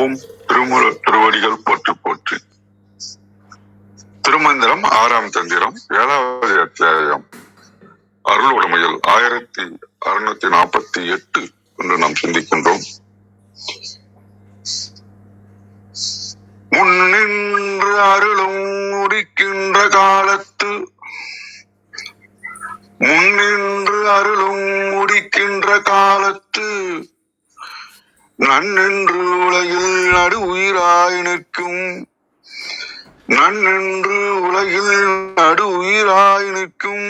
ஓம் திருமூல திருவடிகள் போற்றி போற்றி. திருமந்திரம் 6ஆம் தந்திரம் 7வது அத்தியாயம் அருள் உடைமையில் 1648 என்று நாம் சிந்திக்கின்றோம். முன்னின்று அருளும் முடிக்கின்ற காலத்து முன்னின்று அருளும் முடிக்கின்ற காலத்து நன்னென்று உலகில் நடு உயிராய் நிற்கும் நன்னென்று உலகில் நடு உயிராய் நிற்கும்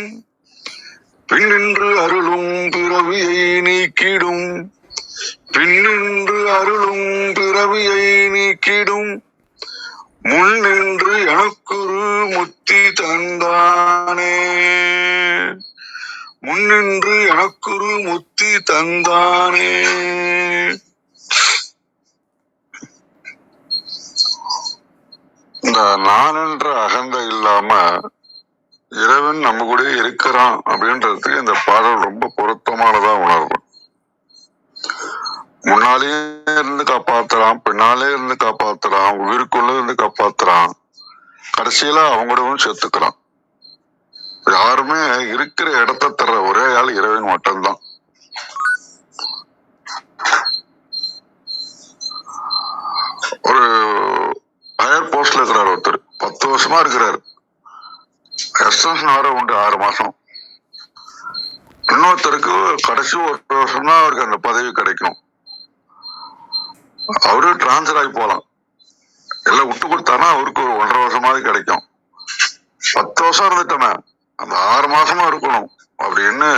பின்னின்று அருளும் பிறவியை நீக்கிடும் பின்னின்று அருளும் பிறவியை நீக்கிடும் முன்னின்று எனக்குரு முத்தி தந்தானே முன்னின்று எனக்குரு முத்தி தந்தானே. இந்த நான் என்ற அகந்தை இல்லாம இறைவன் நம்ம கூட இருக்கிறான் அப்படின்றதுக்கு இந்த பாடல் ரொம்ப பொருத்தமானதா உணர்வோம். முன்னாலே இருந்து காப்பாத்துறான், பின்னாலே இருந்து காப்பாத்துறான், உயிருக்குள்ள இருந்து காப்பாத்துறான், கடைசியில அவங்களோடவும் சேர்த்துக்கிறான். யாருமே இருக்கிற இடத்த தர ஒரே ஆள் இறைவன் மட்டும்தான். ஒரு ஹையர் போஸ்ட்ல இருக்கிறார் ஒருத்தர், 10 வருஷமா இருக்கிறாரு. எக்ஸ்டென்ஷன் வர உண்டு 6 மாசம். இன்னொருத்தருக்கு கடைசி 1 வருஷம் தான் அவருக்கு அந்த பதவி கிடைக்கும். அவரு டிரான்ஸ்பர் ஆகி போலாம், எல்லாம் விட்டு கொடுத்தாருன்னா அவருக்கு ஒரு 1.5 வருஷமாவது கிடைக்கும். 10 வருஷம் இருந்துட்டோமே, அந்த 6 மாசமா இருக்கணும் அப்படின்னு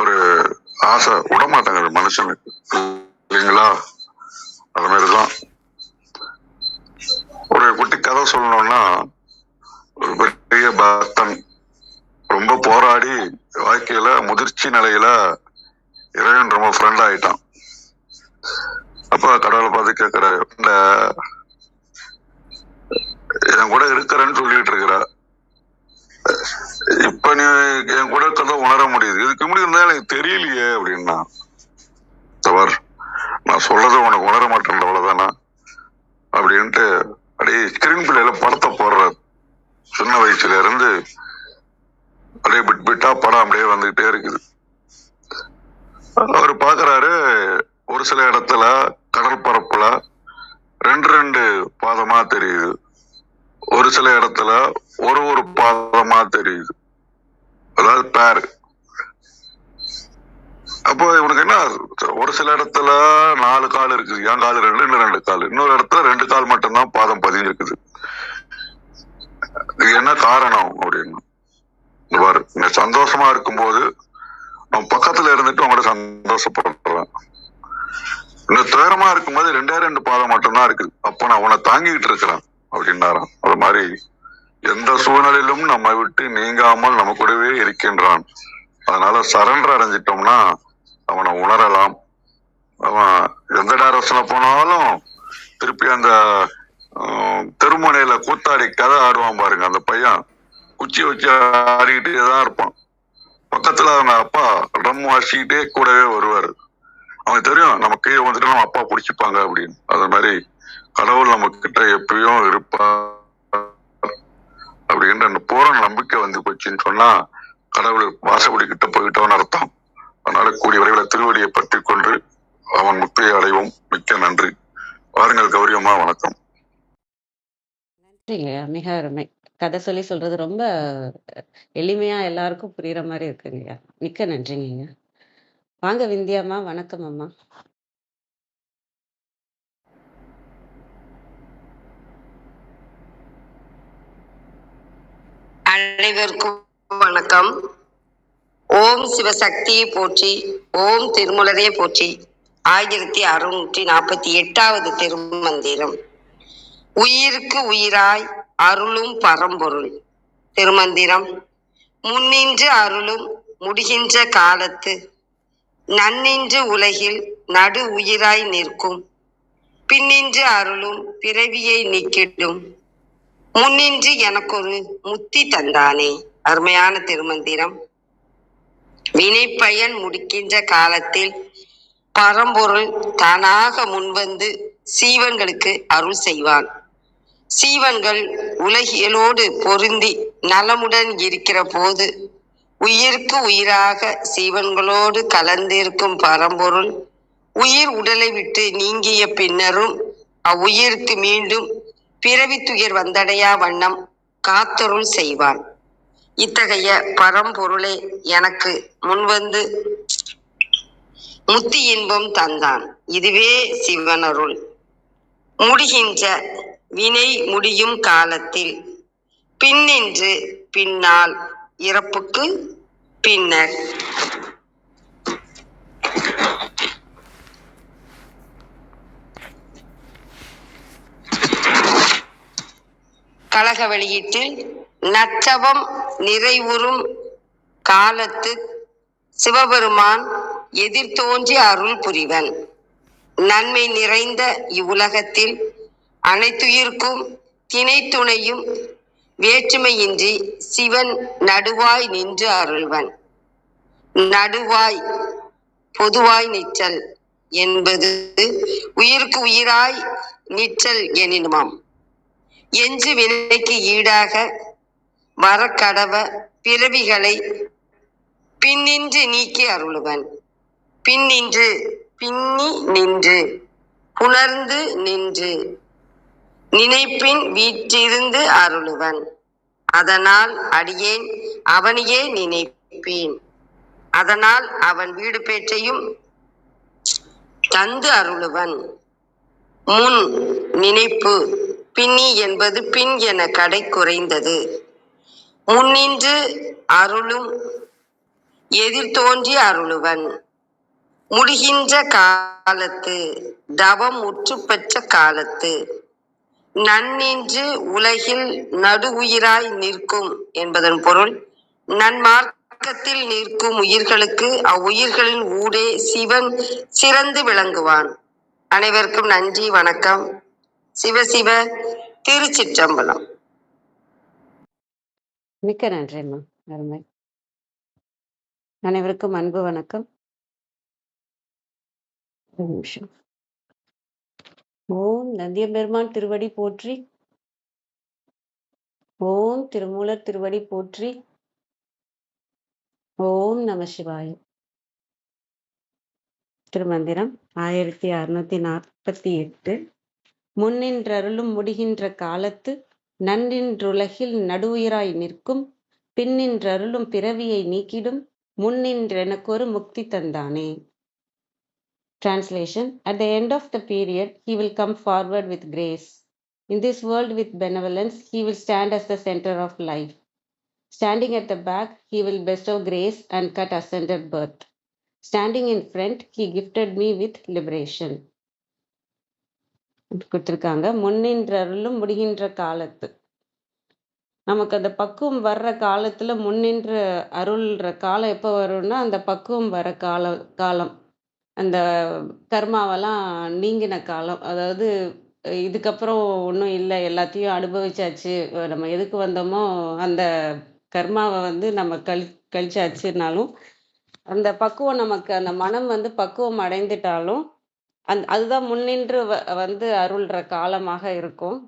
ஒரு ஆசை விடமாட்டாங்க மனுஷனுக்கு, இல்லைங்களா? அது மாதிரிதான் ஒரு குட்டி கதை சொல்லணும்னா, ஒரு பெரிய பக்தன் ரொம்ப போராடி வாழ்க்கையில முதிர்ச்சி நிலையில இறைவன் ரொம்ப ஃப்ரெண்ட் ஆயிட்டான். அப்ப கடவுளை பார்த்து கேட்கிறாரு, இந்த என் கூட இருக்கிறேன்னு சொல்லிட்டு இருக்கிற, இப்ப நீ என் கூட இருக்கிறத உணர முடியுது, இதுக்கு முன்னாடி இருந்தா எனக்கு தெரியலையே அப்படின்னா. தவறு, நான் சொல்றது உனக்கு உணர மாட்டேன் அவ்வளவுதானா அப்படின்ட்டு அப்படியே ஸ்கிரீன் பிள்ளையில படத்தை போடுறாரு. சின்ன வயசுல இருந்து அப்படியே பிட் பிட்டா படம் அப்படியே வந்துகிட்டே இருக்குது. அவரு பாக்குறாரு, ஒரு சில இடத்துல கடல் பரப்புல 2 பாதமா தெரியுது, ஒரு சில இடத்துல ஒரு பாதமா தெரியுது, அதாவது பேரு. அப்போ இவனுக்கு என்ன, ஒரு சில இடத்துல 4 கால் இருக்குது, என் கால் 2, இன்னும் 2 கால், இன்னொரு இடத்துல 2 கால் மட்டும்தான் பாதம் பதிஞ்சிருக்குது. இது என்ன காரணம் அப்படின்னு பாரு. நீ சந்தோஷமா இருக்கும்போது அவன் பக்கத்துல இருந்துட்டு உங்களோட சந்தோஷப்படுறான், இன்னும் துயரமா இருக்கும்போது 2 பாதம் மட்டும்தான் இருக்குது, அப்ப நான் உன்னை தாங்கிட்டு இருக்கிறேன் அப்படின்னாராம். அது மாதிரி எந்த சூழ்நிலையிலும் நம்மை விட்டு நீங்காமல் நம்ம கூடவே இருக்கின்றான். அதனால சரண்டர் அடைஞ்சிட்டோம்னா அவனை உணரலாம். அவன் எந்த டைரக்ஷன்ல போனாலும் திருப்பி அந்த தெருமுனையில கூத்தாடி கதை ஆடுவான் பாருங்க, அந்த பையன் குச்சி வச்சு ஆடிக்கிட்டே தான் இருப்பான். பக்கத்துல அவங்க அப்பா ட்ரம் வாசிக்கிட்டே கூடவே வருவாரு. அவனுக்கு தெரியும் நம்ம கீழே வந்துட்டு நம்ம அப்பா பிடிச்சிப்பாங்க அப்படின்னு. அது மாதிரி கடவுள் நம்ம கிட்ட எப்பயும் இருப்பா அப்படின்ற அந்த பூரண நம்பிக்கை வந்து போச்சுன்னு சொன்னா கடவுள் வாசப்படி கிட்ட போயிட்டோன்னு அர்த்தம். அதனால கூடிய விரைவில் திருவடியை பற்றி கொண்டு அவன் முக்தியை அடைவோம். மிக்க நன்றி. வாருங்கள் கௌரியம்மா, வணக்கம். நன்றிங்க, மிக அருமை. கதை சொல்லி சொல்றது ரொம்ப எளிமையா எல்லாருக்கும் புரியுற மாதிரி இருக்குங்கய்யா. மிக்க நன்றிங்கய்யா. வாங்க விந்தியாம்மா, வணக்கம் அம்மா. அனைவருக்கும் வணக்கம். ஓம் சிவசக்தியை போற்றி, ஓம் திருமூலரையை போற்றி. 1648வது திருமந்திரம். உயிருக்கு உயிராய் அருளும் பரம்பொருள். திருமந்திரம். முன்னின்று அருளும் முடிகின்ற காலத்து நன்னின்று உலகில் நடு உயிராய் நிற்கும் பின்னின்று அருளும் பிறவியை நீக்கிடும் முன்னின்று எனக்கொரு முத்தி தந்தானே. அருமையான திருமந்திரம். வினை பயன் முடிக்கின்ற காலத்தில் பரம்பொருள் தானாக முன்வந்து சீவன்களுக்கு அருள் செய்வான். சீவன்கள் உலகியலோடு பொருந்தி நலமுடன் இருக்கிற போது உயிருக்கு உயிராக சீவன்களோடு கலந்திருக்கும் பரம்பொருள் உயிர் உடலை விட்டு நீங்கிய பின்னரும் அவ்வுயிருக்கு மீண்டும் பிறவி துயர் வந்தடையா வண்ணம் காத்தருள் செய்வான். இத்தகைய பரம்பொருளே எனக்கு முன்வந்து முத்தி இன்பம் தந்தான். இதுவே சிவனருள். முடிகின்ற வினை முடியும் காலத்தில் பின்னின்று பின்னால் இறப்புக்கு பின்னர் கழக வெளியீட்டில் நற்றவம் நிறைவுறும் காலத்து சிவபெருமான் எதிர்த்தோன்றி அருள் புரிவன். நன்மை நிறைந்த இவ்வுலகத்தில் அனைத்துயிர்க்கும் திணை துணையும் வேற்றுமையின்றி சிவன் நடுவாய் நின்று அருள்வன். நடுவாய் பொதுவாய் நிற்றல் என்பது உயிருக்கு உயிராய் நிற்றல் எனினுமாம். எஞ்சு வினைக்கு ஈடாக வரக்கடவ பிறவிகளை பின்னின்று நீக்கி அருளுவன். பின்னின்று பின்னி நின்று புணர்ந்து நின்று நினைப்பின் வீற்றிருந்து அருளுவன். அதனால் அடியேன் அவனையே நினைப்பேன். அதனால் அவன் வீடு பேற்றையும் தந்து அருளுவன். முன் நினைப்பு பின்னி என்பது பின் என கடை குறைந்தது. முன்னின்று அருளும் எதிர்த்தோன்றி அருளுவன். முடிகின்ற காலத்து தவம் முற்று பெற்ற காலத்து நன்னின்று உலகில் நடு உயிராய் நிற்கும் என்பதன் பொருள் நன்மார்க்கத்தில் நிற்கும் உயிர்களுக்கு அவ்வுயிர்களின் ஊடே சிவன் சிறந்து விளங்குவான். அனைவருக்கும் நன்றி, வணக்கம். சிவசிவ திருச்சிற்றம்பலம். மிக்க நன்றிம்மா. அருமை. அனைவருக்கும் அன்பு வணக்கம். ஒரு நிமிஷம். ஓம் நந்தியம்பெருமான் திருவடி போற்றி. ஓம் திருமூலர் திருவடி போற்றி. ஓம் நம சிவாய. திருமந்திரம் 1648. முன்னின்றருளும் முடிகின்ற காலத்து நன்னின்றுலகில் நடுவுயிராய் நிற்கும் பின்னின்றருளும் பிறவியை நீக்கிடும் முன்னின்றெனக்கொரு முக்தி தந்தானே. Translation: At the end of the period, he will come forward with grace. In this world with benevolence, he will stand as the center of life. Standing at the back, he will bestow grace and cut asunder birth. Standing in front, he gifted me with liberation. கொடுத்திருக்காங்க. முன்னின்றருளும் முடிகின்ற காலத்து, நமக்கு அந்த பக்குவம் வர்ற காலத்துல முன்னின்று அருள்ற காலம் எப்போ வரும்னா அந்த பக்குவம் வர காலம், அந்த கர்மாவெல்லாம் நீங்கின காலம். அதாவது இதுக்கப்புறம் ஒன்றும் இல்லை, எல்லாத்தையும் அனுபவிச்சாச்சு, நம்ம எதுக்கு வந்தோமோ அந்த கர்மாவை நம்ம கழிச்சாச்சுனாலும் அந்த பக்குவம் நமக்கு, அந்த மனம் பக்குவம் அடைந்துட்டாலும் அதுதான் முன்னின்று அருள்ற காலமாக இருக்கும்.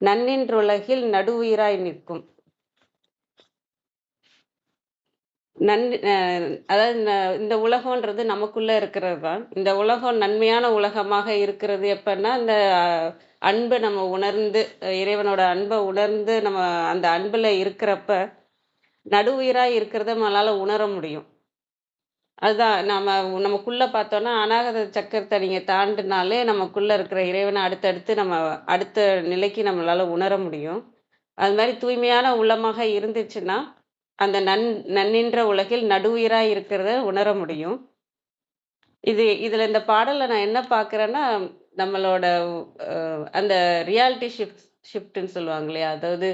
நன்னின்றுலகில் நடுவுயிராய் நிற்கும். அதாவது இந்த உலகம்ன்றது நமக்குள்ள இருக்கிறது தான். இந்த உலகம் நன்மையான உலகமாக இருக்கிறது எப்பன்னா இந்த அன்பை நம்ம உணர்ந்து, இறைவனோட அன்பை உணர்ந்து நம்ம அந்த அன்புல இருக்கிறப்ப நடுவுயிராய் இருக்கிறத நம்மளால உணர முடியும். அதுதான் நமக்குள்ள பார்த்தோம்னா அநாகத சக்கரத்தை நீங்க தாண்டினாலே நமக்குள்ள இருக்கிற இறைவனை அடுத்தடுத்து நம்ம அடுத்த நிலைக்கு நம்மளால உணர முடியும். அது மாதிரி தூய்மையான உள்ளமாக இருந்துச்சுன்னா அந்த நன்னின்ற உலகில் நடுவுயிராய் இருக்கிறத உணர முடியும். இதுல இந்த பாடல்ல நான் என்ன பார்க்குறேன்னா, நம்மளோட அந்த ரியாலிட்டி ஷிஃப்ட்னு சொல்லுவாங்க இல்லையா, அதாவது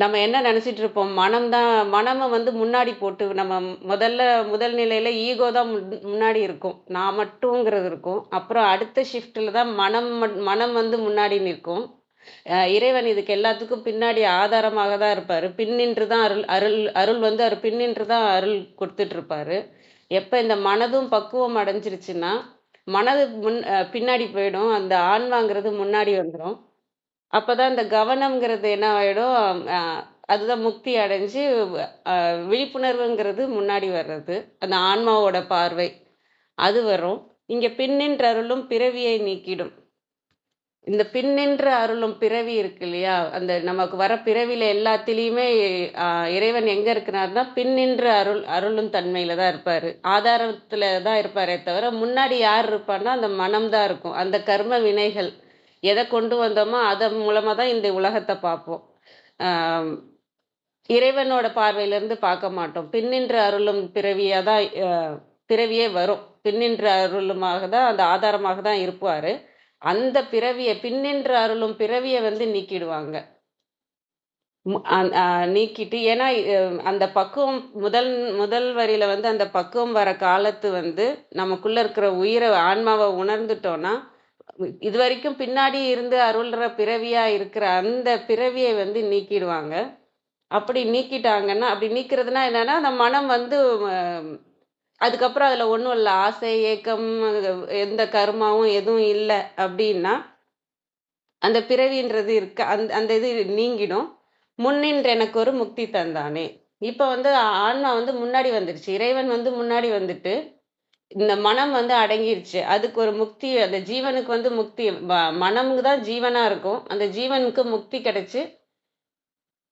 நம்ம என்ன நினைச்சிட்டு இருப்போம், மனமை முன்னாடி போட்டு நம்ம முதல் நிலையில ஈகோ தான் முன்னாடி இருக்கும், நான் மட்டுங்கிறது இருக்கும். அப்புறம் அடுத்த ஷிஃப்ட்ல தான் மனம் முன்னாடி நிற்கும். இறைவன் இதுக்கு எல்லாத்துக்கும் பின்னாடி ஆதாரமாக தான் இருப்பாரு. பின்னின்று தான் அருள் அவர் பின்னின்று தான் அருள் கொடுத்துட்டு இருப்பாரு. எப்ப இந்த மனதும் பக்குவம் அடைஞ்சிருச்சுன்னா, மனது பின்னாடி போயிடும். அந்த ஆன்மாங்கிறது முன்னாடி வந்துரும். அப்பதான் இந்த கவனம்ங்கிறது என்ன ஆயிடும், அ அதுதான் முக்தி அடைஞ்சு அ விழிப்புணர்வுங்கிறது முன்னாடி வர்றது. அந்த ஆன்மாவோட பார்வை. அது வரும். இங்க பின்னின்ற அருளும் பிறவியை நீக்கிடும். இந்த பின்னின்ற அருளும் பிறவி இருக்கு இல்லையா? அந்த நமக்கு வர பிறவியில எல்லாத்திலயுமே அ இறைவன் எங்க இருக்கிறார்ன்னா, பின்னின்ற அருளும் தன்மையில தான் இருப்பாரு. ஆதாரத்துல தான் இருப்பாரே தவிர, முன்னாடி யார் இருப்பான்னா, அந்த மனம் தான் இருக்கும். அந்த கர்ம வினைகள். எத கொண்டு வந்தோமோ, அதன் மூலமா தான் இந்த உலகத்த பார்ப்போம். அ இறைவனோட பார்வையிலிருந்து பார்க்க மாட்டோம். பின்னின்ற அருளும் பிறவியா தான் பிறவியே வரும். பின்னின்ற அருளுமாக தான் அந்த ஆதாரமாக தான் இருப்பாரு. அந்த பிறவிய பின்னின்ற அருளும் பிறவிய வந்து நீக்கிடுவாங்க. மு அந் அ நீக்கிட்டு ஏன்னா அந்த பக்குவம் முதல் முதல் வரியில வந்து அந்த பக்குவம் வர காலத்து வந்து நமக்குள்ள இருக்கிற ஆன்மாவ உணர்ந்துட்டோம்னா, இதுவரைக்கும் பின்னாடி இருந்து அருள்ற பிறவியா இருக்கிற அந்த பிறவிய வந்து நீக்கிடுவாங்க. அப்படி நீக்கிட்டாங்கன்னா அப்படி நீக்கிறதுனா என்னன்னா, அந்த மனம் வந்து அ அதுக்கப்புறம் அதுல ஒண்ணும் இல்ல. ஆசை, ஏக்கம், எந்த கர்மாவும் எதுவும் இல்ல அப்படின்னா, அந்த பிறவின்றது இருக்கு. அந்த இது நீங்கிடும். "முன்னின்று எனக்கொரு முக்தி தந்தானே." இப்ப வந்து ஆன்மா வந்து முன்னாடி வந்துருச்சு. இறைவன் வந்து முன்னாடி வந்துட்டு, இந்த மனம் வந்து அடங்கிருச்சு. அதுக்கு ஒரு முக்தி அந்த ஜீவனுக்கு வந்து முக்தி மனம்க்கு தான் ஜீவனா இருக்கும். அந்த ஜீவனுக்கு முக்தி கிடைச்சு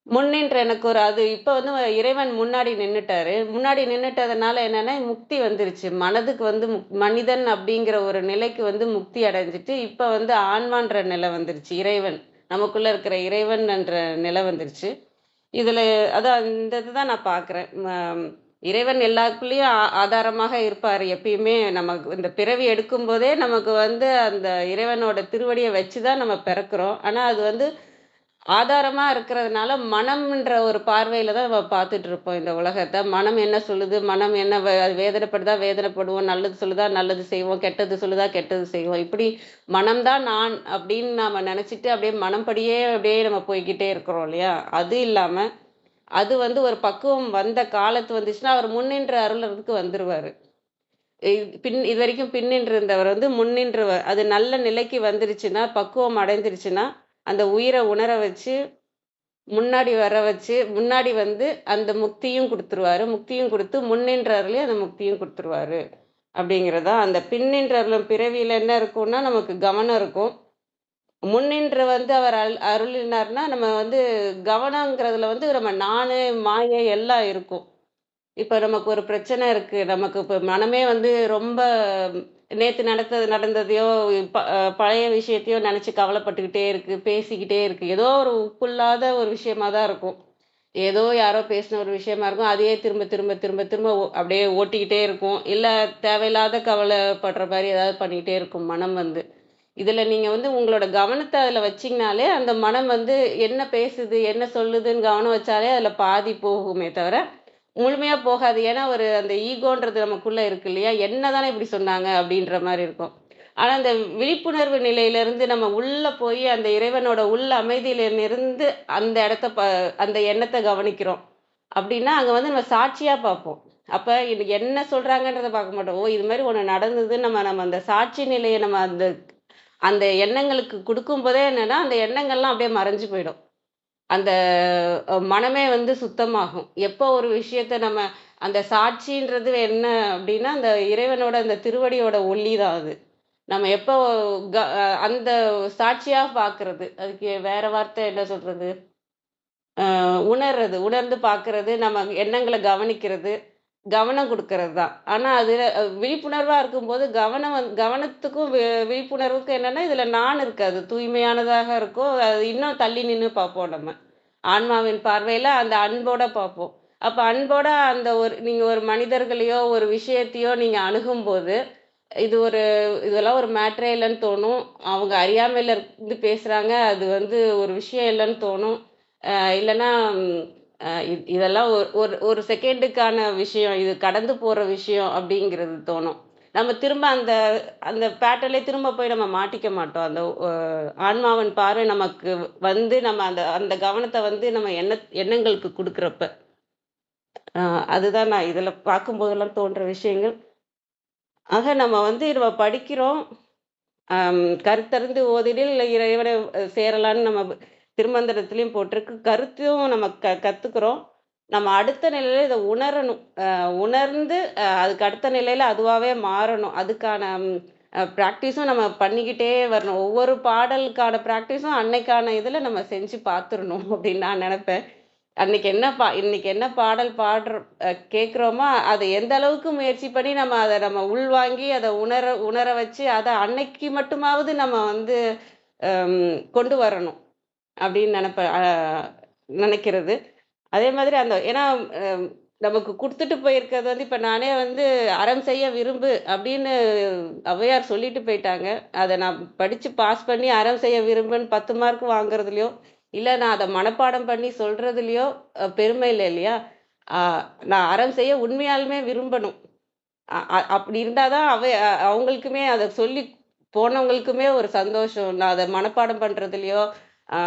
முன்னின்ற எனக்கு ஒரு அது இப்ப வந்து இறைவன் முன்னாடி நின்னுட்டாரு. முன்னாடி நின்னுட்டதுனால என்னன்னா, முக்தி வந்துருச்சு. மனதுக்கு வந்து மனிதன் அப்படிங்கிற ஒரு நிலைக்கு வந்து முக்தி அடைஞ்சுட்டு, இப்ப வந்து ஆன்மான்ற நிலை வந்துருச்சு. இறைவன். நமக்குள்ள இருக்கிற இறைவன் என்ற நிலை வந்துருச்சு. இதுல அதான் இந்த இதுதான் நான் பார்க்குறேன். இறைவன் எல்லாருக்குள்ளயும் ஆதாரமாக இருப்பாரு. எப்பயுமே நமக்கு இந்த பிறவி எடுக்கும்போதே நமக்கு வந்து அந்த இறைவனோட திருவடிய வச்சு தான் நம்ம பிறக்கிறோம். ஆனா அது வந்து ஆதாரமா இருக்கிறதுனால, மனம்ன்ற ஒரு பார்வையில தான் நம்ம பார்த்துட்டு இருப்போம் இந்த உலகத்த. மனம் என்ன சொல்லுது? மனம் என்ன வேதனைப்படுதா? வேதனைப்படுவோம். நல்லது சொல்லுதா? நல்லது செய்வோம். கெட்டது சொல்லுதா? கெட்டது செய்வோம். இப்படி மனம் தான் நான் அப்படின்னு நாம நெனச்சுட்டு அப்படியே மனம்படியே அப்படியே நம்ம போய்க்கிட்டே இருக்கிறோம் இல்லையா? அது இல்லாம, அது வந்து ஒரு பக்குவம் வந்த காலத்து வந்துச்சுன்னா, அவர் முன்னின்று அருளறதுக்கு வந்துருவாரு. இதுவரைக்கும் பின்னின்று இருந்தவர் வந்து முன்னின்று அது நல்ல நிலைக்கு வந்துருச்சுன்னா, பக்குவம் அடைந்துருச்சுன்னா, அந்த உயிர உணர வச்சு முன்னாடி வர வச்சு, முன்னாடி வந்து அந்த முக்தியும் குடுத்துருவாரு. முக்தியும் குடுத்து முன்னின்ற அருளே அந்த முக்தியும் குடுத்துருவாரு. அப்படிங்கிறது தான். அந்த பின்னின்ற அருளும் பிறவியில என்ன இருக்கும்னா, நமக்கு கவனம் இருக்கும். முன்னின்று வந்து அவர் அருளினார்னா, நம்ம வந்து கவனங்கிறதுல வந்து நம்ம நானு, மாயை எல்லாம் இருக்கும். இப்ப நமக்கு ஒரு பிரச்சனை இருக்கு. நமக்கு இப்ப மனமே வந்து ரொம்ப நேத்து நடந்ததையோ, பழைய விஷயத்தையோ நெனச்சு கவலைப்பட்டுக்கிட்டே இருக்கு, பேசிக்கிட்டே இருக்கு. ஏதோ ஒரு உப்புல்லாத ஒரு விஷயமா தான் இருக்கும். ஏதோ யாரோ பேசின ஒரு விஷயமா இருக்கும். அதையே திரும்ப திரும்ப திரும்ப திரும்ப அப்படியே ஓட்டிக்கிட்டே இருக்கும். இல்ல தேவையில்லாத கவலைப்படுற மாரி ஏதாவது பண்ணிக்கிட்டே இருக்கும் மனம் வந்து. இதுல நீங்க வந்து உங்களோட கவனத்த அதுல வச்சீங்கனாலே, அந்த மனம் வந்து என்ன பேசுது, என்ன சொல்லுதுன்னு கவனம் வச்சாலே அதுல பாதி போகுமே தவிர, முழுமையா போகாது. ஏன்னா, ஒரு அந்த ஈகோன்றது நமக்குள்ள இருக்கு இல்லையா? என்ன தானே இப்படி சொன்னாங்க அப்படின்ற மாரி இருக்கும். ஆனா, அந்த விழிப்புணர்வு நிலையிலிருந்து நம்ம உள்ள போய் அந்த இறைவனோட உள் அமைதியிலிருந்து அந்த இடத்த அந்த எண்ணத்த கவனிக்கிறோம். அப்படின்னா, அங்க வந்து நம்ம சாட்சியா பார்ப்போம். அப்ப இது என்ன சொல்றாங்கன்றத பார்க்க மாட்டோம். ஓ! இது மாரி ஒண்ணு நடந்ததுன்னு நம்ம நம்ம அந்த சாட்சி நிலைய நம்ம அந்த அந்த எண்ணங்களுக்கு குடுக்கும்போதே என்னன்னா, அந்த எண்ணங்கள்லாம் அப்படியே மறைஞ்சு போயிடும். அந்த மனமே வந்து சுத்தமாகும். எப்போ ஒரு விஷயத்த நம்ம அந்த சாட்சின்றது என்ன அப்டின்னா, அந்த இறைவனோட அந்த திருவடியோட ஒளி தான் அது. நம்ம எப்போ அந்த சாட்சியா பார்க்கிறது. அதுக்கு வேற வார்த்தை என்ன சொல்றது? உணர்றது. உணர்ந்து பார்க்கிறது, நம்ம எண்ணங்கள கவனிக்கிறது, கவனம் குடுக்கறது தான். ஆனா அது விழிப்புணர்வா இருக்கும்போது கவனத்துக்கும் விழிப்புணர்வுக்கும் என்னன்னா, இதுல நான் இருக்காது. தூய்மையானதாக இருக்கும். அது இன்னும் தள்ளி நின்னு பார்ப்போம் நம்ம. ஆன்மாவின் பார்வையில அந்த அன்போட பார்ப்போம். அப்ப அன்போட அந்த நீங்க ஒரு மனிதர்களையோ, ஒரு விஷயத்தையோ நீங்க அணுகும்போது, இது ஒரு இதெல்லாம் ஒரு மேட்டரே இல்லன்னு தோணும். அவங்க அறியாமையில இருந்து பேசுறாங்க. அது வந்து ஒரு விஷயம் இல்லன்னு தோணும். இல்லன்னா இதெல்லாம் ஒரு ஒரு ஒரு செகண்டுக்கான விஷயம். இது கடந்து போற விஷயம் அப்படிங்கிறது தோணும். நம்ம திரும்ப அந்த அந்த பேட்டர்ன்லயே திரும்ப போய் நம்ம மாட்டிக்க மாட்டோம். அந்த ஆன்மாவின் பார்வை நமக்கு வந்து நம்ம அந்த அந்த கவனத்த வந்து நம்ம எண்ணங்களுக்கு குடுக்குறப்ப. அதுதான் நான் இதுல பார்க்கும்போதெல்லாம் தோன்ற விஷயங்கள். ஆக நம்ம படிக்கிறோம். கருத்தறிந்து ஓதிடில் இறைவனை சேரலான்னு நம்ம திருமந்திரத்திலயும் போட்டிருக்கு. கருத்தும் நம்ம கத்துக்கிறோம். நம்ம அடுத்த நிலையில இத உணரணும். உணர்ந்து அதுக்கு அடுத்த நிலையில அதுவாவே மாறணும். அதுக்கான பிராக்டிஸும் நம்ம பண்ணிக்கிட்டே வரணும். ஒவ்வொரு பாடலுக்கான பிராக்டிஸும் அன்னைக்கான இதுல நம்ம செஞ்சு பார்த்துறணும் அப்படின்னு நான் நெனைப்பேன். இன்னைக்கு என்ன பாடல் கேட்குறோமோ, அத எந்த அளவுக்கு முயற்சி பண்ணி நம்ம உள்வாங்கி, அத உணர வச்சு, அத அன்னைக்கு மட்டுமாவது நம்ம கொண்டு வரணும். அப்படின்னு நினைக்கிறது. அதே மாதிரி ஏன்னா நமக்கு குடுத்துட்டு போயிருக்கிறது இப்ப நானே "அறம் செய்ய விரும்பு" அப்படின்னு ஔவையார் சொல்லிட்டு போயிட்டாங்க. அத நான் படிச்சு பாஸ் பண்ணி அறம் செய்ய விரும்புன்னு 10 மார்க் வாங்குறதுலயோ, இல்ல நான் அத மனப்பாடம் பண்ணி சொல்றதுலயோ பெருமை இல்ல இல்லையா? அ நான் அறம் செய்ய உண்மையாலுமே விரும்பணும். அ அ அப்படி இருந்தா தான் அவங்களுக்குமே அத சொல்லி போனவங்களுக்குமே ஒரு சந்தோஷம். நான் அத மனப்பாடம் பண்றதுலயோ, ஆ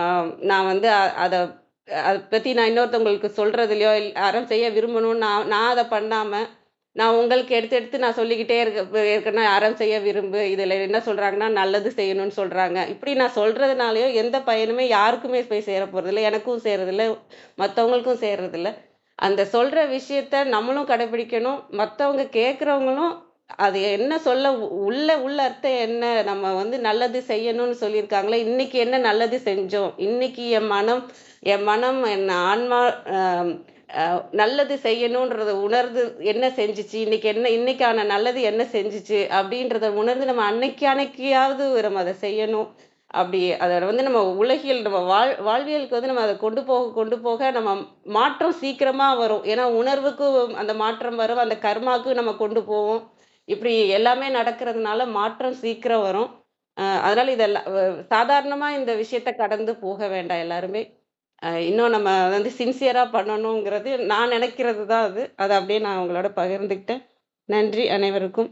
நான் அத அத பத்தி நான் இன்னொருத்தவங்களுக்கு சொல்றதுலயோ, அறம் செய்ய விரும்பணும்னு நான் நான் அத பண்ணாம, நான் உங்களுக்கு எடுத்து எடுத்து நான் சொல்லிக்கிட்டே இருக்கேன்னா, அறம் செய்ய விரும்பு. இதுல என்ன சொல்றாங்கன்னா, நல்லது செய்யணும்னு சொல்றாங்க. இப்படி நான் சொல்றதுனாலயோ எந்த பயனுமே யாருக்குமே போய் சேர போறதில்ல. எனக்கும் சேருதில்ல, மத்தவங்களுக்கும் சேர்றதில்ல. அந்த சொல்ற விஷயத்த நம்மளும் கடைபிடிக்கணும். மத்தவங்க கேட்கிறவங்களும் அது என்ன சொல்ல உள்ள அர்த்தம் என்ன? நம்ம நல்லது செய்யணும்னு சொல்லியிருக்காங்களே, இன்னைக்கு என்ன நல்லது செஞ்சோம்? இன்னைக்கு என் மனம், என் ஆன்மா அ அ நல்லது செய்யணுன்றத உணர்ந்து என்ன செஞ்சுச்சு? இன்னைக்கான நல்லது என்ன செஞ்சுச்சு? அப்படின்றத உணர்ந்து நம்ம அன்னைக்கியாவது நம்ம அத செய்யணும். அப்படி அத நம்ம உலகியல் நம்ம வாழ்வியலுக்கு நம்ம அத கொண்டு போக நம்ம மாற்றம் சீக்கிரமா வரும். ஏன்னா உணர்வுக்கும் அந்த மாற்றம் வரும். அந்த கர்மாக்கும் நம்ம கொண்டு போவோம். இப்படி எல்லாமே நடக்கிறதுனால மாற்றம் சீக்கிரம் வரும். அதனால இதெல்லாம் சாதாரணமா இந்த விஷயத்த கடந்து போக வேண்டாம் எல்லாருமே. இன்னும் நம்ம சின்சியரா பண்ணணுங்கிறது நான் நினைக்கிறது தான் அது. அத அப்படியே நான் உங்களோட பகிர்ந்துக்கிட்டேன். நன்றி அனைவருக்கும்.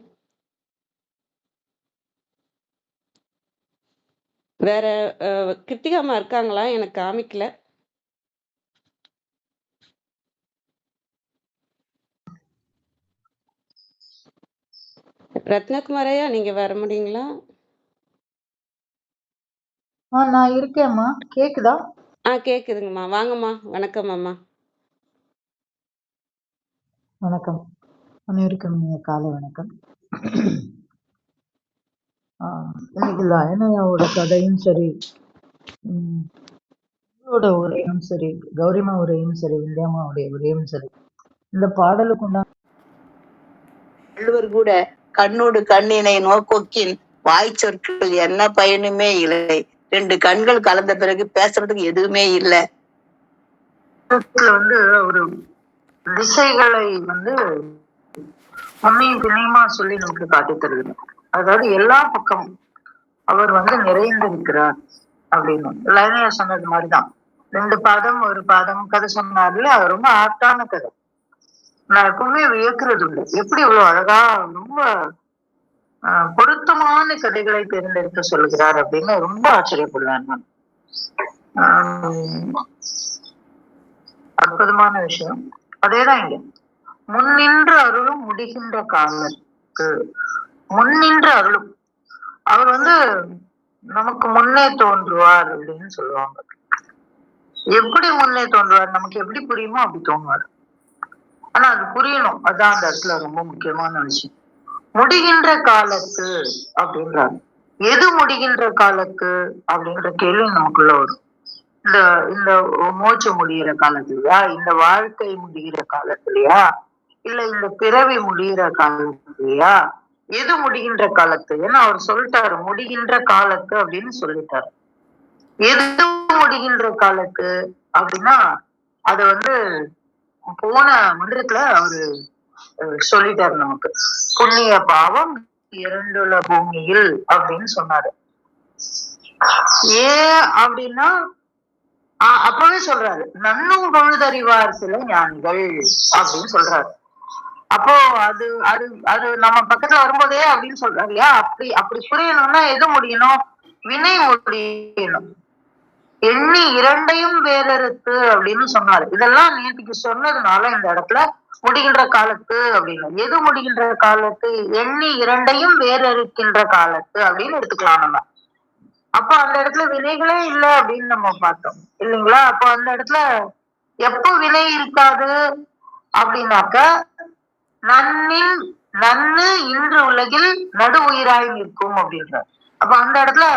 வேற கிருத்திகாம்மா இருக்காங்களா? எனக்கு காமிக்கல. ரத்னகுமார் ஐயா, நீங்க வர முடியுங்களா? நான் இருக்கேம்மா. கேக்குதா? கேக்குதுங்கம்மா. வாங்கம்மா. வணக்கம் அம்மா. வணக்கம். அனைவருக்கும் இனிய காலை வணக்கம். இன்னைக்கு லயனையாவோட கதையும் சரி, உரையும் சரி, கௌரிமா உரையும் சரி, விந்தியாமாவுடைய உரையும் சரி, இந்த பாடலுக்கு உண்டான வள்ளுவர் கூட கண்ணோடு கண்ணினை நோக்கோக்கின் வாய் சொற்கள் என்ன பயனுமே இல்லை. 2 கண்கள் கலந்த பிறகு பேசுறதுக்கு எதுவுமே இல்லை. ஒரு திசைகளை உண்மையும் துணையுமா சொல்லி நமக்கு காட்டி தருது. அதாவது எல்லா பக்கமும் அவர் நிறைந்திருக்கிறார் அப்படின்னு லயனையா சொன்னது மாதிரிதான். 2 பாதம் ஒரு பாதம் கதை சொன்னார்ல, அது ரொம்ப ஆப்டான கதை. நான் எப்பவுமே வியக்கிறது உண்டு, எப்படி இவ்வளவு அழகா ரொம்ப பொருத்தமான கதைகளை தேர்ந்தெடுத்து சொல்லுகிறார் அப்படின்னு ரொம்ப ஆச்சரியப்படுவேன் நான். அற்புதமான விஷயம். அதேதான் இங்க முன்னின்று அருளும் முடிகின்ற காலத்து முன்னின்று அருளும். அவர் நமக்கு முன்னே தோன்றுவார் அப்படின்னு சொல்லுவாங்க. எப்படி முன்னே தோன்றுவார்? நமக்கு எப்படி புரியுமோ அப்படி தோன்றுவார். ஆனா அது புரியணும். அதான் அந்த இடத்துல ரொம்ப முக்கியமான விஷயம். முடிகின்ற காலத்து அப்படின்றாரு. எது முடிகின்ற காலத்து அப்படின்ற கேள்வி நமக்குள்ள வரும். இந்த இந்த மூச்சு முடிகிற காலத்துலயா, இந்த வாழ்க்கை முடிகிற காலத்துலயா, இல்ல இந்த பிறவி முடிகிற காலத்துலயா, எது முடிகின்ற காலத்து? ஏன்னா அவர் சொல்லிட்டாரு முடிகின்ற காலத்து அப்படின்னு சொல்லிட்டாரு. எது முடிகின்ற காலத்து அப்படின்னா அத போன மன்றத்துல அவரு சொல்லிட்டாரு நமக்கு. புண்ணிய பாவம் 2 பூமியில் அப்படின்னு சொன்னாரு. ஏன் அப்படின்னா அப்பவே சொல்றாரு, நன்னும் பொழுதறிவார் சில ஞானிகள் அப்படின்னு சொல்றாரு. அப்போ அது அது அது நம்ம பக்கத்துல வரும்போதே அப்படின்னு சொல்றாரு இல்லையா? அப்படி புரியணும்னா எது முடியணும்? வினை முடியணும். எண்ணி இரண்டையும் வேறறுத்து அப்படின்னு சொன்னாரு. இதெல்லாம் நேற்றுக்கு சொன்னதுனால இந்த இடத்துல முடிகின்ற காலத்து அப்படின்னு, எது முடிகின்ற காலத்து, எண்ணி இரண்டையும் வேறறுக்கின்ற காலத்து அப்படின்னு எடுத்துக்கலாம் நம்ம. அப்ப அந்த இடத்துல வினைகளே இல்ல அப்படின்னு நம்ம பார்த்தோம் இல்லைங்களா? அப்ப அந்த இடத்துல எப்போ வினை இருக்காது அப்படின்னாக்க, நன்னின் நன்னு இன்று உலகில் நடு உயிராய் நிற்கும் அப்படின்றார். அப்ப அந்த இடத்துல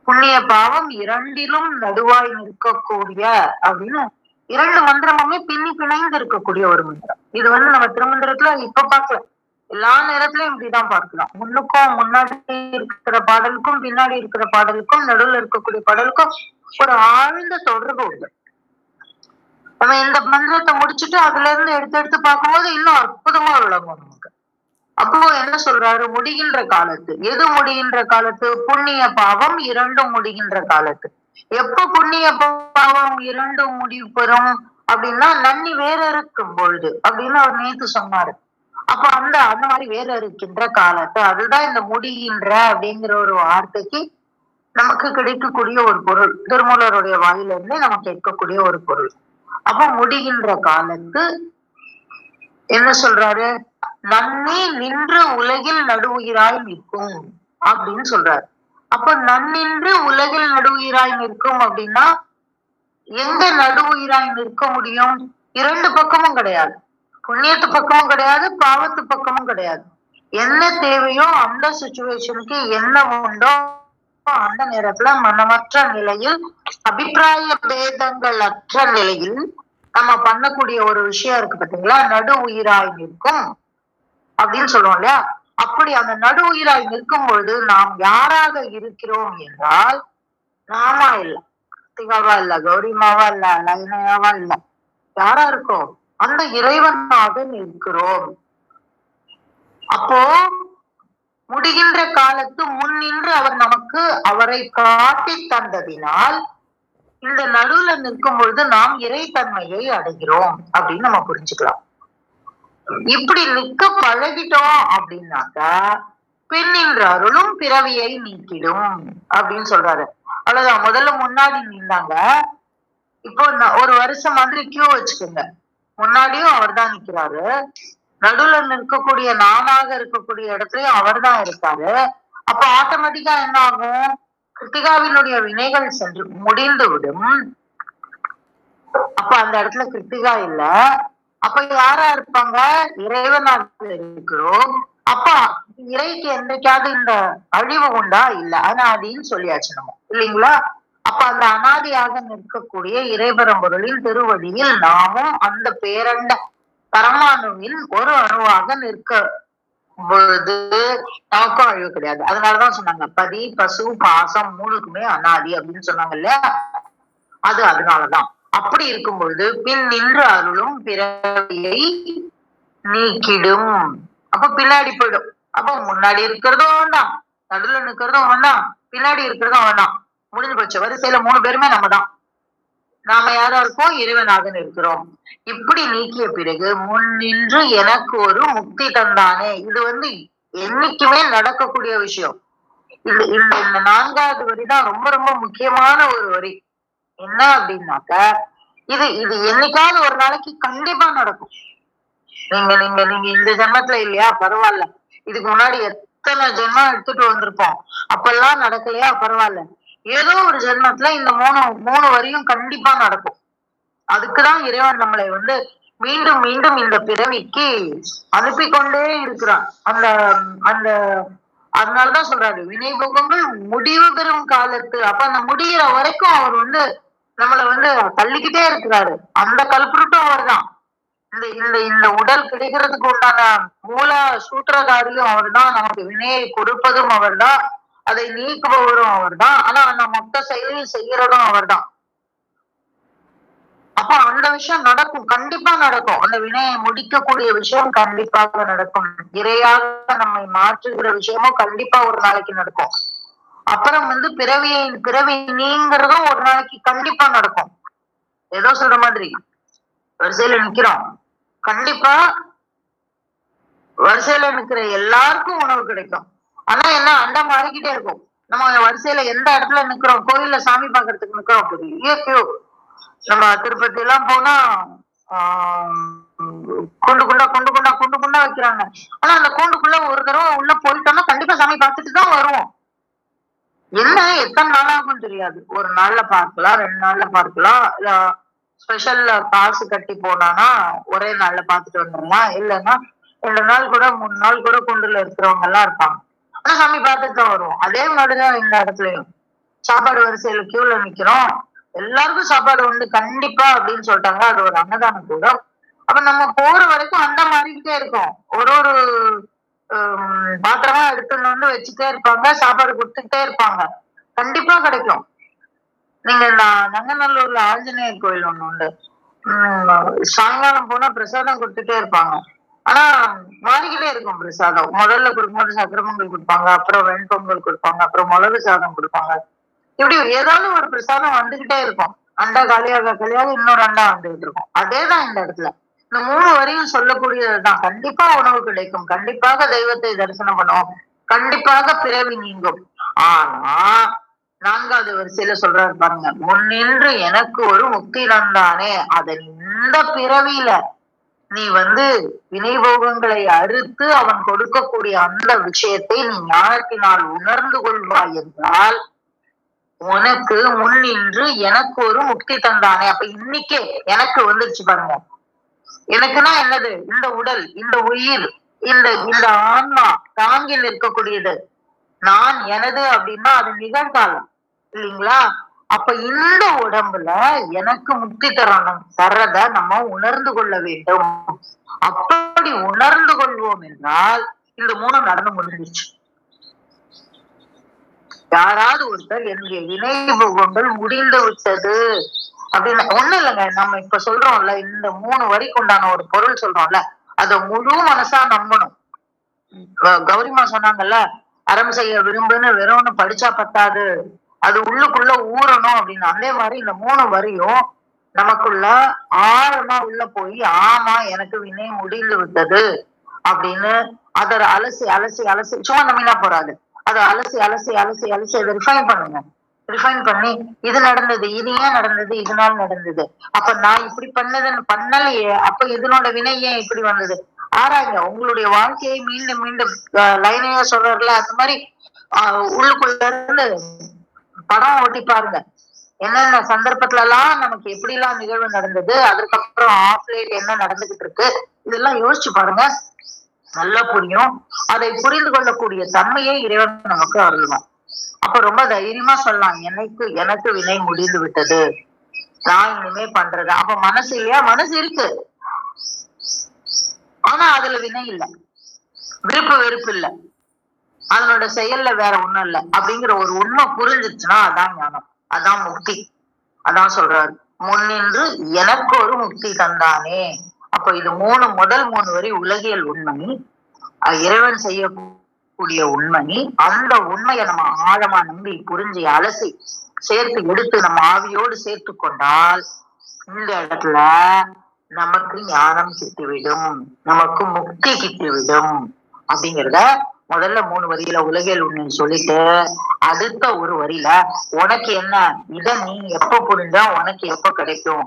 புண்ணிய பாவம் இரண்டிலும் நடுவாய் நிற்கக்கூடிய அப்படின்னு இரண்டு மந்திரமுமே பின்னி பிணைந்து இருக்கக்கூடிய ஒரு மந்திரம். இது நம்ம திருமந்திரத்துல இப்ப பார்க்கலாம், எல்லா நேரத்திலயும் இப்படிதான் பார்க்கலாம். முன்னுக்கும் முன்னாடி இருக்கிற பாடலுக்கும் பின்னாடி இருக்கிற பாடலுக்கும் நடுவில் இருக்கக்கூடிய பாடலுக்கும் ஒரு ஆழ்ந்த தொடர்பு உண்டு. நம்ம இந்த மந்திரத்தை முடிச்சுட்டு அதுல இருந்து எடுத்து எடுத்து பார்க்கும்போது இன்னும் அற்புதமா விளங்கும் நமக்கு. அப்போ என்ன சொல்றாரு, முடிகின்ற காலத்து, எது முடிகின்ற காலத்து, புண்ணிய பாவம் இரண்டும் முடிகின்ற காலத்து. எப்ப புண்ணிய பாவம் இரண்டும் முடிவு பெறும் அப்படின்னா, நன்னி வேற இருக்கும் பொழுது அப்படின்னு அவர் நேத்து சொன்னாரு. அப்ப அந்த மாதிரி வேற இருக்கின்ற காலத்து, அதுதான் இந்த முடிகின்ற அப்படிங்கிற ஒரு வார்த்தைக்கு நமக்கு கிடைக்கக்கூடிய ஒரு பொருள், திருமூலருடைய வாயிலிருந்து நமக்கு கேட்கக்கூடிய ஒரு பொருள். அப்ப முடிகின்ற காலத்து என்ன சொல்றாரு, நன்னி நின்று உலகில் நடுவுயிராய் நிற்கும் அப்படின்னு சொல்றாரு. அப்ப நன்னின்று உலகில் நடுவுயிராய் நிற்கும் அப்படின்னா எங்க நடுவுயிராய் நிற்க முடியும்? இரண்டு பக்கமும் கிடையாது, புண்ணியத்து பக்கமும் கிடையாது, பாவத்து பக்கமும் கிடையாது. என்ன தேவையோ அந்த சிச்சுவேஷனுக்கு என்ன உண்டோ அந்த நேரத்துல மனமற்ற நிலையில், அபிப்பிராய பேதங்கள் அற்ற நிலையில் நம்ம பண்ணக்கூடிய ஒரு விஷயம் இருக்கு பாத்தீங்களா, நடு உயிராய் நிற்கும் அப்படின்னு சொல்லுவோம் இல்லையா? அப்படி அந்த நடு உயிராய் நிற்கும் பொழுது நாம் யாராக இருக்கிறோம் என்றால், நாமா இல்ல, கார்த்திகாவா இல்ல, கௌரிமாவா இல்ல, லயனையாவா இல்ல, யாரா இருக்கோம்? அந்த இறைவனாக நிற்கிறோம். அப்போ முடிகின்ற காலத்து முன்னின்று அவர் நமக்கு அவரை காட்டி தந்ததினால் இந்த நடுவுல நிற்கும் பொழுது நாம் இறைத்தன்மையை அடைகிறோம் அப்படின்னு நம்ம புரிஞ்சுக்கலாம். இப்படி நிற்க பழகிட்டோம் அப்படின்னாக்கா பின்னின்ற அருளும் பிறவியை நீக்கிடும் அப்படின்னு சொல்றாரு. அவ்வளவுதான். முதல்ல முன்னாடி நின்றாங்க, இப்போ ஒரு வருஷம் மாதிரி கியூ வச்சுக்கோங்க, முன்னாடியும் அவர் தான் நிக்கிறாரு, நடுவுல நிற்கக்கூடிய நானாக இருக்கக்கூடிய இடத்துலயும் அவர் தான் இருக்காரு. அப்ப ஆட்டோமேட்டிக்கா என்ன ஆகும், கிருத்திகாவினுடைய வினைகள் சென்று முடிந்து விடும். அப்ப அந்த இடத்துல கிருத்திகா இல்ல, அப்ப யாரா இருப்பாங்க, இறைவனாக இருக்கிறோம். அப்ப இறைக்கு என்றைக்காவது இந்த அழிவு உண்டா? இல்ல, அனாதின்னு சொல்லியாச்சு நம்ம இல்லைங்களா? அப்ப அந்த அனாதியாக நிற்கக்கூடிய இறைபரம்பொருளின் திருவடியில் நாமும் அந்த பேரண்ட பரமாணுவின் ஒரு அணுவாக நிற்க பொழுது நமக்கும் அழிவு கிடையாது. அதனாலதான் சொன்னாங்க பதி பசு பாசம் மூணுக்குமே அனாதி அப்படின்னு சொன்னாங்க இல்லையா? அதனாலதான். அப்படி இருக்கும் பொழுது பின் நின்று அருளும் பிறவியை நீக்கிடும். அப்ப பின்னாடி போயிடும். அப்ப முன்னாடி இருக்கிறதும் வேண்டாம், நடுவுல நிக்கிறதும் வேண்டாம், பின்னாடி இருக்கிறதும் வேண்டாம், முடிஞ்சு போச்சு. வரிசையில 3 பேருமே நம்ம தான். நாம யாரா இருக்கோம், இறைவனாக இருக்கிறோம். இப்படி நீக்கிய பிறகு முன்னின்று எனக்கு ஒரு முக்தி தந்தானே, இது என்னைக்குமே நடக்கக்கூடிய விஷயம். இந்த 4வது வரிதான் ரொம்ப ரொம்ப முக்கியமான ஒரு வரி. என்ன அப்படின்னாக்க, இது என்னைக்காவது ஒரு நாளைக்கு கண்டிப்பா நடக்கும். நீங்க இந்த ஜென்மத்துல இல்லையா, பரவாயில்ல, இதுக்கு முன்னாடி எத்தனை ஜென்மம் எடுத்துட்டு வந்திருப்போம், அப்பெல்லாம் நடக்கலையா, பரவாயில்ல, ஏதோ ஒரு ஜென்மத்துல இந்த மூணு வரியும் கண்டிப்பா நடக்கும். அதுக்குதான் இறைவன் நம்மளை மீண்டும் மீண்டும் இந்த பிறவிக்கு அனுப்பி கொண்டே இருக்கிறான். அதனாலதான் சொல்றாரு வினைபோகங்கள் முடிவு பெறும் காலத்து. அப்ப அந்த முடிகிற வரைக்கும் அவர் நம்மளை தள்ளிக்கிட்டே இருக்கிறாரு. அந்த கல்புருட்டும் அவர் தான். இந்த உடல் கிடைக்கிறதுக்கு உண்டான மூல சூத்திரதாரியும் அவர் தான், நமக்கு வினையை கொடுப்பதும் அவர் தான், அதை நீக்குபவரும் அவர் தான், ஆனா அந்த மொத்த செயலையும் செய்யறதும் அவர் தான். அப்ப அந்த விஷயம் நடக்கும், கண்டிப்பா நடக்கும். அந்த வினையை முடிக்கக்கூடிய விஷயம் கண்டிப்பாக நடக்கும். இறையாக நம்மை மாற்றுகிற விஷயமும் கண்டிப்பா ஒரு நாளைக்கு நடக்கும். அப்புறம் பிறவி நீங்கிறதும் ஒரு நாளைக்கு கண்டிப்பா நடக்கும். ஏதோ சொல்ற மாதிரி வரிசையில நிக்கிறோம், கண்டிப்பா வரிசையில நிக்கிற எல்லாருக்கும் உணவு கிடைக்கும். ஆனா என்ன, அண்டம் மாறிக்கிட்டே இருக்கும். நம்ம வரிசையில எந்த இடத்துல நிக்கிறோம், கோயில்ல சாமி பாக்குறதுக்கு நிக்கிறோம், பெரிய கியூ. நம்ம திருப்பதி எல்லாம் போனா குண்டு குண்டா குண்டு குண்டா குண்டு குண்டா வைக்கிறாங்க. ஆனா அந்த கூண்டுக்குள்ள ஒரு தடவை உள்ள போயிட்டோம்னா கண்டிப்பா சாமி பார்த்துட்டு தான் வருவோம். என்ன எத்தனை நாளாகும் தெரியாது. ஒரு நாள்ல பார்க்கலாம், 2 நாள்ல பார்க்கலாம், இல்ல ஸ்பெஷல் காசு கட்டி போனானா ஒரே நாள்ல பார்த்துட்டு வந்துடலாம். இல்லைன்னா 2 நாள் கூட 3 நாள் கூட குண்டுல இருக்கிறவங்க எல்லாம் இருப்பாங்க. ஆனா சாமி பார்த்துட்டு தான் வருவோம். அதே மாதிரிதான் இந்த இடத்துலயும் சாப்பாடு வரிசையில கியூல நிக்கிறோம், எல்லாருக்கும் சாப்பாடு உண்டு கண்டிப்பா அப்படின்னு சொல்லிட்டாங்க. அது ஒரு அன்னதானம் கூட. அப்ப நம்ம போற வரைக்கும் அந்த மாறிக்கிட்டே இருக்கும். ஒரு ஒரு பாத்திரமா எடுத்துட்டு வந்து வச்சுட்டே இருப்பாங்க, சாப்பாடு கொடுத்துட்டே இருப்பாங்க, கண்டிப்பா கிடைக்கும். நீங்க நங்கநல்லூர்ல ஆஞ்சநேயர் கோயில் ஒண்ணு உண்டு. சாயங்காலம் போனா பிரசாதம் கொடுத்துட்டே இருப்பாங்க. ஆனா மாறிக்கிட்டே இருக்கும் பிரசாதம். முதல்ல கொடுக்கும்போது சக்கரை பொங்கல் கொடுப்பாங்க, அப்புறம் வெண்பொங்கல் கொடுப்பாங்க, அப்புறம் மிளகு சாதம் கொடுப்பாங்க. இப்படி ஏதாவது ஒரு பிரசாதம் வந்துகிட்டே இருக்கும். அண்டா காலியாக காலியாக இன்னொரு அண்டா வந்துகிட்டு இருக்கும். அதேதான் இந்த இடத்துல இந்த 3 வரியும் சொல்லக்கூடியதுதான். கண்டிப்பா உணவு கிடைக்கும், கண்டிப்பாக தெய்வத்தை தரிசனம் பண்ணுவோம், கண்டிப்பாக பிறவி நீங்கும். ஆனா 4வது வரிசையில சொல்றாரு பாருங்க, முன்னின்று எனக்கு ஒரு முக்தி தந்தானே, அதை இந்த பிறவியில நீ வினைபோகங்களை அறுத்து அவன் கொடுக்கக்கூடிய அந்த விஷயத்தை நீ ஞானத்தினால் உணர்ந்து கொள்வாய் என்றால் உனக்கு முன்னின்று எனக்கு ஒரு முக்தி தந்தானே. அப்ப இன்னைக்கே எனக்கு வந்துருச்சு பாருங்க. எனக்குன்னா என்னது? இந்த உடல், இந்த உயிர், இந்த இந்த ஆன்மா தாங்கி நிற்கக்கூடியது. நான் எனது அப்படின்னா அது நிகழ்காலம் இல்லைங்களா? அப்ப இந்த உடம்புல எனக்கு முக்தி தர்றத நம்ம உணர்ந்து கொள்ள வேண்டும். அப்படி உணர்ந்து கொள்வோம் என்றால் இந்த 3 நடந்து முடிஞ்சிச்சு. யாராவது ஒருத்தர் என்னுடைய வினை போகங்கள் முடிந்து விட்டது அப்படின்னு ஒண்ணும் இல்லைங்க. நம்ம இப்ப சொல்றோம்ல, இந்த 3 வரிக்கு உண்டான ஒரு பொருள் சொல்றோம்ல, அத முழு மனசா நம்பணும். கௌரிமா சொன்னாங்கல்ல, அறம் செய்ய விரும்புன்னு வெறும்னு படிச்சா பத்தாது, அது உள்ளுக்குள்ள ஊறணும் அப்படின்னு. அதே மாதிரி இந்த 3 வரியும் நமக்குள்ள ஆழமா உள்ள போய், ஆமா எனக்கு வினை முடிந்து விட்டது அப்படின்னு அதை அலசி அலசி அலசி சும்மா நம்பினா போறாது. அதை அலசி அலசி அலசி அலசி அதை ரிஃபைன் பண்ணுங்க. ரிஃபைன் பண்ணி இது நடந்தது, இது ஏன் நடந்தது, இதனால நடந்தது, அப்ப நான் இப்படி பண்ணதுன்னு பண்ணலையே, அப்ப இதனோட வினை ஏன் இப்படி வந்தது, ஆராய்ங்க. உங்களுடைய வாழ்க்கையை மீண்டும் மீண்டும் லைனையா சொல்றாருல, அந்த மாதிரி உள்ளுக்குள்ள இருந்து படம் ஓட்டி பாருங்க. என்னென்ன சந்தர்ப்பத்துல எல்லாம் நமக்கு எப்படி எல்லாம் நிகழ்வு நடந்தது, அதுக்கப்புறம் ஆஃப்லைட் என்ன நடந்துகிட்டு இருக்கு, இதெல்லாம் யோசிச்சு பாருங்க, நல்லா புரியும். அதை புரிந்து கொள்ளக்கூடிய தன்மையை இறைவன் நமக்கு அருள்வான். அப்ப ரொம்ப தைரியமா சொல்லலாம், எனக்கு வினை முடிந்து விட்டது, நான் இனிமே பண்றது. அப்ப மனசு இல்லையா? மனசு இருக்கு, ஆனா அதுல வினை இல்லை, விருப்பு வெறுப்பு இல்லை, அதனோட செயல்ல வேற ஒண்ணும் இல்லை அப்படிங்கிற ஒரு உண்மை புரிஞ்சிச்சுன்னா அதான் ஞானம், அதான் முக்தி. அதான் சொல்றாரு, முன்னின்று எனக்கு ஒரு முக்தி தந்தானே. அப்ப இது முதல் 3 வரி உலகியல் உண்மை, இறைவன் செய்யக்கூடிய உண்மை. அந்த உண்மையை நம்ம ஆழமா நம்பி புரிஞ்சு அலசி சேர்த்து எடுத்து நம்ம ஆவியோடு சேர்த்து கொண்டால் இந்த இடத்துல நமக்கு ஞானம் கிட்டிவிடும், நமக்கு முக்தி கிட்டிவிடும். அப்படிங்கிறத முதல்ல 3 வரியில உலகியல் உண்மை சொல்லிட்டு, அடுத்த ஒரு வரியில உனக்கு என்ன, இத நீ எப்ப புரிஞ்சா உனக்கு எப்ப கிடைக்கும்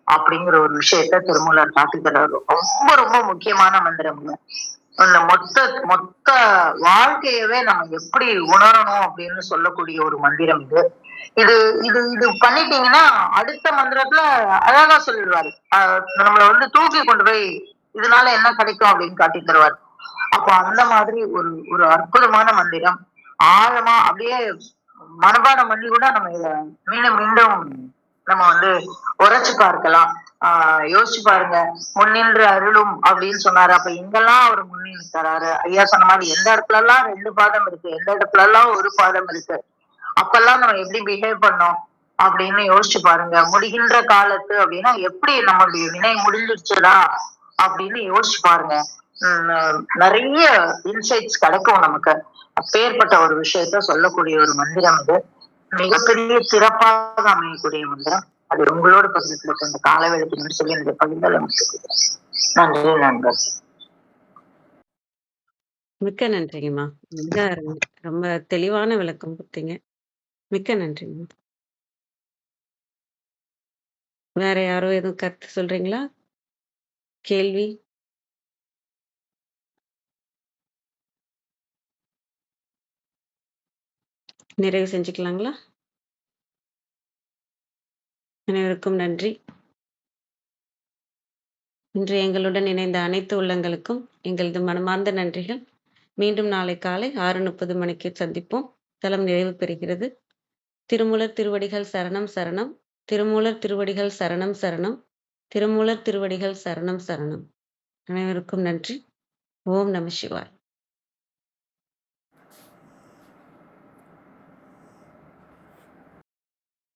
அப்படிங்கிற ஒரு விஷயத்த திருமூலர் காட்டுகிறார். ரொம்ப ரொம்ப முக்கியமான மந்திரம். அந்த மொத்த வாழ்க்கையவே நம்ம எப்படி உணரணும் அப்படின்னு சொல்லக்கூடிய ஒரு மந்திரம் இது. இது இது இது பண்ணிட்டீங்கன்னா அடுத்த மந்திரத்துல அழகா சொல்லிடுவாரு. நம்மள தூக்கி கொண்டு போய் இதனால என்ன கிடைக்கும் அப்படின்னு காட்டி தருவார். அப்போ அந்த மாதிரி ஒரு ஒரு அற்புதமான மந்திரம், ஆழமா அப்படியே மனப்பாடம் பண்ணி கூட நம்ம இத மீண்டும் மீண்டும் நம்ம உரைச்சு பார்க்கலாம். யோசிச்சு பாருங்க. முன்னின்று அருளும் அப்படின்னு சொன்னாரு. அப்ப எங்கெல்லாம் அவர் முன்னின்று தராரு? ஐயா சொன்ன மாதிரி எந்த இடத்துல எல்லாம் 2 பாதம் இருக்கு, எந்த இடத்துல எல்லாம் ஒரு பாதம் இருக்கு, அப்பெல்லாம் நம்ம எப்படி பிஹேவ் பண்ணோம் அப்படின்னு யோசிச்சு பாருங்க. முடிகின்ற காலத்து அப்படின்னா எப்படி நம்மளுடைய வினை முடிஞ்சிருச்சுதா அப்படின்னு யோசிச்சு பாருங்க. நிறைய இன்சைட்ஸ் கிடைக்கும் நமக்கு. அப்பேற்பட்ட ஒரு விஷயத்த சொல்லக்கூடிய ஒரு மந்திரம் இது. மிகப்பெரிய சிறப்பாக அமையக்கூடிய மந்திரம். அது உங்களோட பகிர்ந்து இந்த காலவேளைக்கு சொல்லி இந்த பகிர்ந்தல் நன்றி நண்பர். மிக்க நன்றிங்கம்மா. மிக அருமை. ரொம்ப தெளிவான விளக்கம் குடுத்தீங்க. மிக்க நன்றிங்கம்மா. வேற யாரோ எதுவும் கருத்து சொல்றீங்களா? கேள்வி? நிறைவு செஞ்சுக்கலாங்களா? அனைவருக்கும் நன்றி. இன்று எங்களுடன் இணைந்த அனைத்து உள்ளங்களுக்கும் எங்களது மனமார்ந்த நன்றிகள். மீண்டும் நாளை காலை 6:30 மணிக்கு சந்திப்போம். தலம் நிறைவு பெறுகிறது. திருமூலர் திருவடிகள் சரணம் சரணம். திருமூலர் திருவடிகள் சரணம் சரணம். திருமூலர் திருவடிகள் சரணம் சரணம். அனைவருக்கும் நன்றி. ஓம் நம சிவாய்.